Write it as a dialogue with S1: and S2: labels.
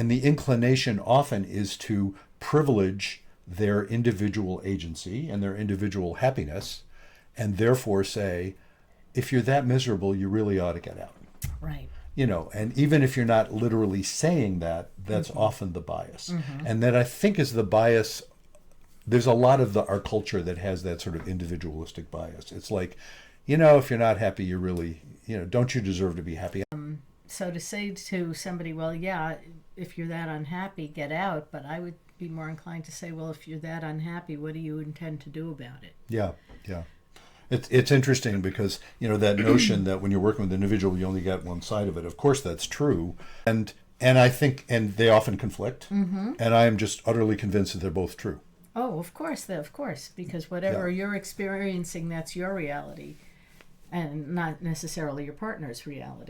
S1: And the inclination often is to privilege their individual agency and their individual happiness, and therefore say, if you're that miserable, you really ought to get out.
S2: Right.
S1: And even if you're not literally saying that, that's often the bias. And that, I think, is the bias. There's a lot of our culture that has that sort of individualistic bias. It's like, if you're not happy, you're really, don't you deserve to be happy?
S2: So to say to somebody, well, yeah, if you're that unhappy, get out. But I would be more inclined to say, well, if you're that unhappy, what do you intend to do about it?
S1: Yeah, yeah. It's interesting because, that notion that when you're working with an individual, you only get one side of it. Of course, that's true. And I think, and they often conflict. And I am just utterly convinced that they're both true.
S2: Oh, of course, because whatever you're experiencing, that's your reality and not necessarily your partner's reality.